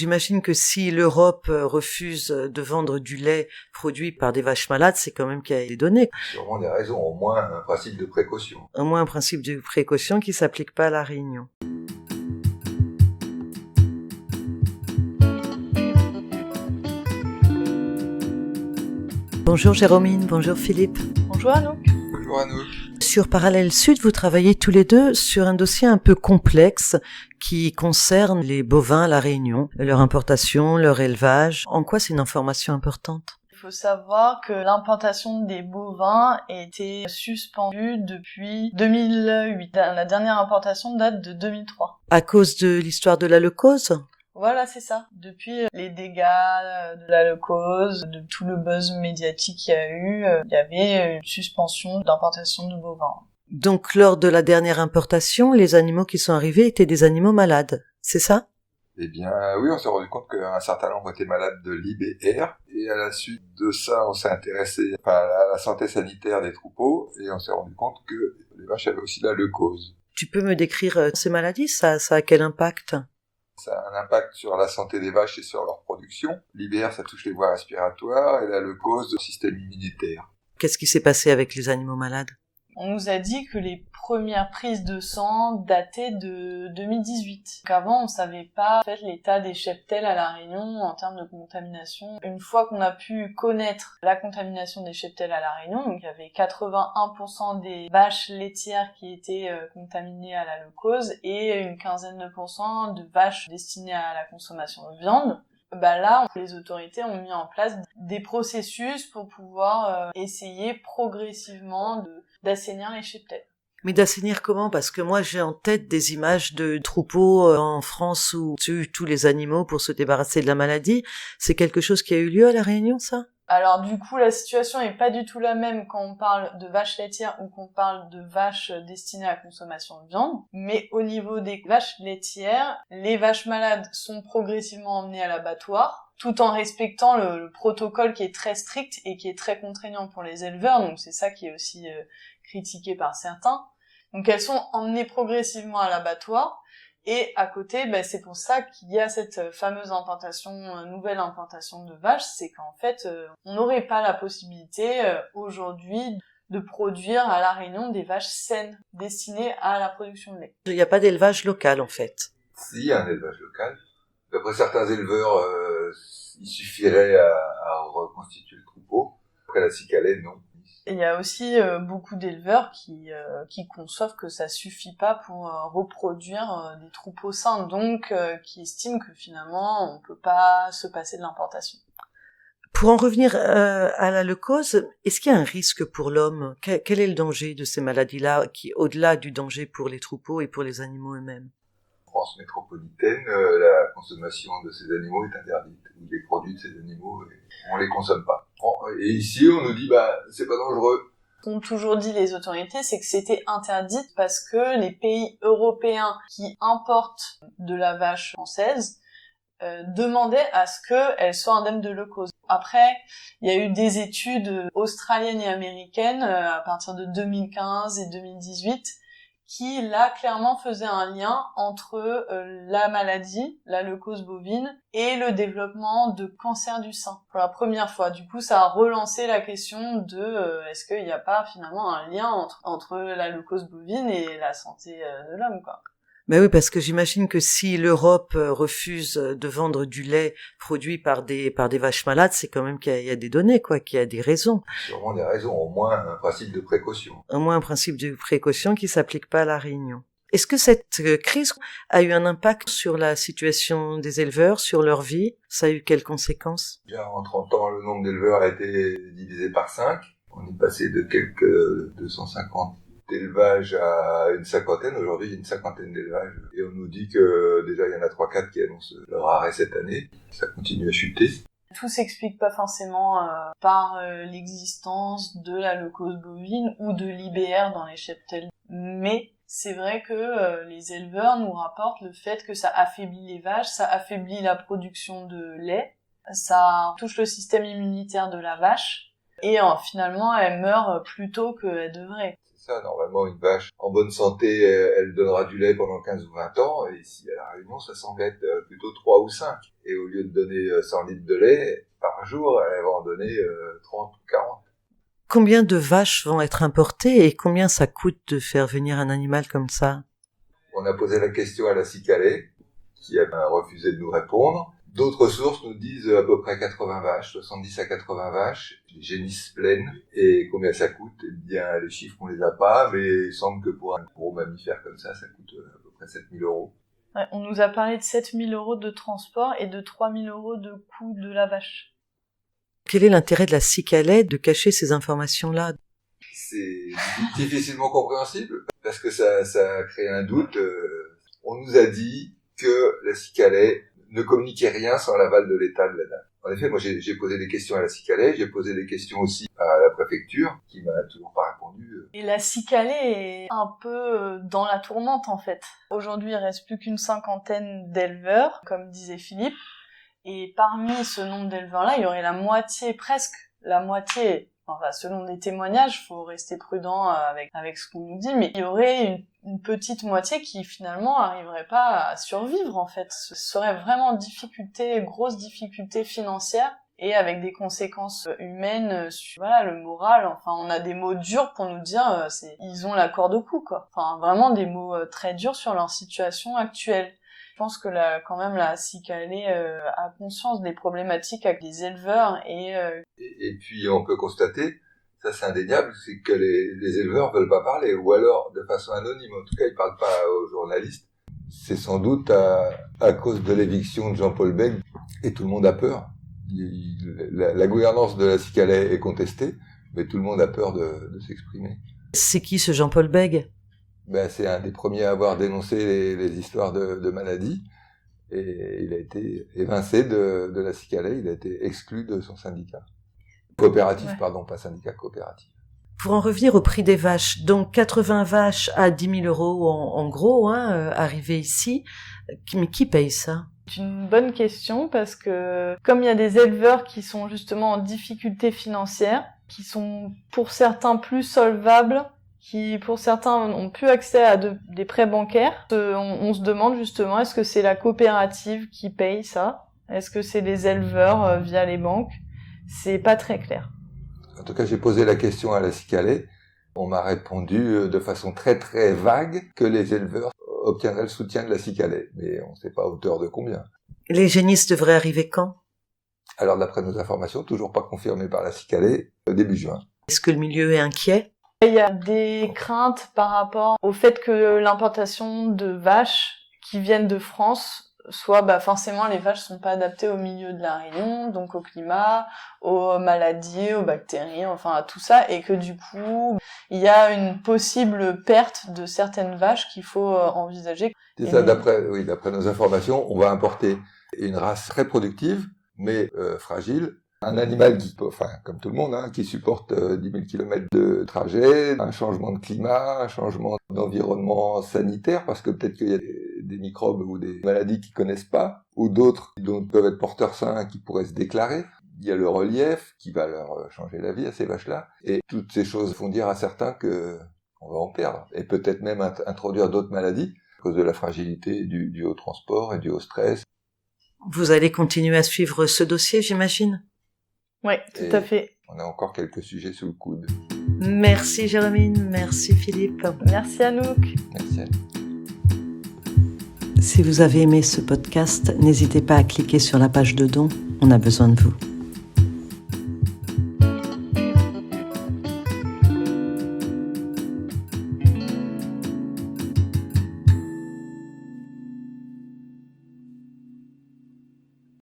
J'imagine que si l'Europe refuse de vendre du lait produit par des vaches malades, c'est quand même qu'il y a des données. Sûrement des raisons, au moins un principe de précaution. Au moins un principe de précaution qui s'applique pas à La Réunion. Bonjour Jérôme, bonjour Philippe. Bonjour Anouk. Bonjour Anouk. Sur Parallèle Sud, vous travaillez tous les deux sur un dossier un peu complexe qui concerne les bovins à La Réunion, leur importation, leur élevage. En quoi c'est une information importante ? Il faut savoir que l'implantation des bovins était suspendue depuis 2008. La dernière importation date de 2003. À cause de l'histoire de la leucose ? Voilà, c'est ça. Depuis les dégâts de la leucose, de tout le buzz médiatique qu'il y a eu, il y avait une suspension d'importation de bovins. Donc, lors de la dernière importation, les animaux qui sont arrivés étaient des animaux malades, c'est ça ? Eh bien, oui, on s'est rendu compte qu'un certain nombre étaient malades de l'IBR. Et à la suite de ça, on s'est intéressé à la santé sanitaire des troupeaux. Et on s'est rendu compte que les vaches avaient aussi la leucose. Tu peux me décrire ces maladies ? Ça a quel impact ? Ça a un impact sur la santé des vaches et sur leur production. L'IBR, ça touche les voies respiratoires et la leucose, le système immunitaire. Qu'est-ce qui s'est passé avec les animaux malades ? On nous a dit que les premières prises de sang dataient de 2018. Donc avant, on savait pas en fait l'état des cheptels à La Réunion en termes de contamination. Une fois qu'on a pu connaître la contamination des cheptels à La Réunion, donc il y avait 81% des vaches laitières qui étaient contaminées à la leucose et une quinzaine de pourcents de vaches destinées à la consommation de viande. Là, les autorités ont mis en place des processus pour pouvoir essayer progressivement d'assainir les cheptels. Mais d'assainir comment ? Parce que moi, j'ai en tête des images de troupeaux en France où tuent tous les animaux pour se débarrasser de la maladie. C'est quelque chose qui a eu lieu à La Réunion, ça ? Alors du coup, la situation est pas du tout la même quand on parle de vaches laitières ou qu'on parle de vaches destinées à la consommation de viande. Mais au niveau des vaches laitières, les vaches malades sont progressivement emmenées à l'abattoir, tout en respectant le protocole qui est très strict et qui est très contraignant pour les éleveurs. Donc c'est ça qui est aussi critiqué par certains. Donc elles sont emmenées progressivement à l'abattoir. Et à côté, c'est pour ça qu'il y a cette fameuse nouvelle implantation de vaches, c'est qu'en fait, on n'aurait pas la possibilité aujourd'hui de produire à La Réunion des vaches saines, destinées à la production de lait. Il n'y a pas d'élevage local, en fait. Si, il y a un élevage local. D'après certains éleveurs, il suffirait à reconstituer le troupeau. Après la cicalée, non. Et il y a aussi beaucoup d'éleveurs qui conçoivent que ça suffit pas pour reproduire des troupeaux sains, donc qui estiment que finalement on peut pas se passer de l'importation. Pour en revenir à la leucose, est-ce qu'il y a un risque pour l'homme ? Quel est le danger de ces maladies-là, qui au-delà du danger pour les troupeaux et pour les animaux eux-mêmes ? En France métropolitaine, la consommation de ces animaux est interdite. Les produits de ces animaux, on les consomme pas. Et ici, on nous dit, c'est pas dangereux. Ce qu'ont toujours dit les autorités, c'est que c'était interdit parce que les pays européens qui importent de la vache française demandaient à ce qu'elle soit indemne de leucose. Après, il y a eu des études australiennes et américaines à partir de 2015 et 2018 qui, là, clairement faisaient un lien entre la maladie, la leucose bovine, et le développement de cancer du sein. Pour la première fois. Du coup, ça a relancé la question de est-ce qu'il n'y a pas finalement un lien entre la leucose bovine et la santé de l'homme, quoi. Mais oui, parce que j'imagine que si l'Europe refuse de vendre du lait produit par des vaches malades, c'est quand même qu'il y a des données, quoi, qu'il y a des raisons. Sûrement des raisons, au moins un principe de précaution. Au moins un principe de précaution qui s'applique pas à La Réunion. Est-ce que cette crise a eu un impact sur la situation des éleveurs, sur leur vie ? Ça a eu quelles conséquences ? Bien, en 30 ans, le nombre d'éleveurs a été divisé par 5. On est passé de quelques 250 d'élevage à une cinquantaine. Aujourd'hui, il y a une cinquantaine d'élevages. Et on nous dit que déjà, il y en a 3-4 qui annoncent leur arrêt cette année. Ça continue à chuter. Tout s'explique pas forcément par l'existence de la leucose bovine ou de l'IBR dans les cheptels. Mais c'est vrai que les éleveurs nous rapportent le fait que ça affaiblit les vaches, ça affaiblit la production de lait, ça touche le système immunitaire de la vache, et finalement elle meurt plus tôt qu'elle devrait. ça. Normalement, une vache en bonne santé, elle donnera du lait pendant 15 ou 20 ans. Et ici, à La Réunion, ça semble être plutôt 3 ou 5. Et au lieu de donner 100 litres de lait par jour, elle va en donner 30 ou 40. Combien de vaches vont être importées et combien ça coûte de faire venir un animal comme ça? On a posé la question à la Cicalais, qui a refusé de nous répondre. D'autres sources nous disent à peu près 80 vaches, 70 à 80 vaches, les génisses pleines. Et combien ça coûte? Eh bien, les chiffres, on les a pas, mais il semble que pour un gros mammifère comme ça coûte à peu près 7 000 €. Ouais, on nous a parlé de 7 000 € de transport et de 3 000 € de coût de la vache. Quel est l'intérêt de la Cicalais de cacher ces informations-là? C'est difficilement compréhensible, parce que ça a créé un doute. On nous a dit que la Cicalais ne communiquait rien sans l'aval de l'État de la dame. En effet, moi j'ai posé des questions à la Cicalais, j'ai posé des questions aussi à la préfecture, qui m'a toujours pas répondu. Et la Cicalais est un peu dans la tourmente en fait. Aujourd'hui, il reste plus qu'une 50aine d'éleveurs, comme disait Philippe. Et parmi ce nombre d'éleveurs-là, il y aurait presque la moitié, enfin, selon les témoignages, faut rester prudent avec ce qu'on nous dit, mais il y aurait une petite moitié qui finalement arriverait pas à survivre, en fait. Ce serait vraiment grosse difficulté financière et avec des conséquences humaines sur, le moral. Enfin, on a des mots durs pour nous dire, ils ont la corde au cou, quoi. Enfin, vraiment des mots très durs sur leur situation actuelle. Je pense que quand même la Cicalais a conscience des problématiques avec les éleveurs Et puis on peut constater, ça c'est indéniable, c'est que les éleveurs veulent pas parler, ou alors de façon anonyme. En tout cas, ils parlent pas aux journalistes. C'est sans doute à cause de l'éviction de Jean-Paul Bègue, et tout le monde a peur. La gouvernance de la Cicalais est contestée, mais tout le monde a peur de s'exprimer. C'est qui ce Jean-Paul Bègue? C'est un des premiers à avoir dénoncé les histoires de maladies, et il a été évincé de la Cicalais, il a été exclu de son syndicat. Coopératif, ouais. Pardon, pas syndicat, coopératif. Pour en revenir au prix des vaches, donc 80 vaches à 10 000 € en gros, arrivées ici, mais qui paye ça? C'est une bonne question parce que comme il y a des éleveurs qui sont justement en difficulté financière, qui sont pour certains plus solvables, qui pour certains ont plus accès à des prêts bancaires, on se demande justement est-ce que c'est la coopérative qui paye ça? Est-ce que c'est les éleveurs via les banques? C'est pas très clair. En tout cas, j'ai posé la question à la Cicalais. On m'a répondu de façon très très vague que les éleveurs obtiendraient le soutien de la Cicalais, mais on ne sait pas à hauteur de combien. Les génisses devraient arriver quand? Alors d'après nos informations, toujours pas confirmées par la Cicalais, début juin. Est-ce que le milieu est inquiet? Il y a des craintes par rapport au fait que l'importation de vaches qui viennent de France soit, forcément les vaches sont pas adaptées au milieu de la Réunion, donc au climat, aux maladies, aux bactéries, enfin à tout ça, et que du coup il y a une possible perte de certaines vaches qu'il faut envisager. C'est ça, d'après nos informations, on va importer une race très productive, mais fragile. Un animal comme tout le monde, qui supporte 10 000 km de trajet, un changement de climat, un changement d'environnement sanitaire, parce que peut-être qu'il y a des microbes ou des maladies qu'ils connaissent pas, ou d'autres dont peuvent être porteurs sains qui pourraient se déclarer. Il y a le relief qui va leur changer la vie à ces vaches-là, et toutes ces choses font dire à certains que on va en perdre, et peut-être même introduire d'autres maladies à cause de la fragilité du haut transport et du haut stress. Vous allez continuer à suivre ce dossier, j'imagine? Oui, tout à fait. On a encore quelques sujets sous le coude. Merci Jérémine, merci Philippe. Merci Anouk. Merci Anouk. Si vous avez aimé ce podcast, n'hésitez pas à cliquer sur la page de dons, on a besoin de vous.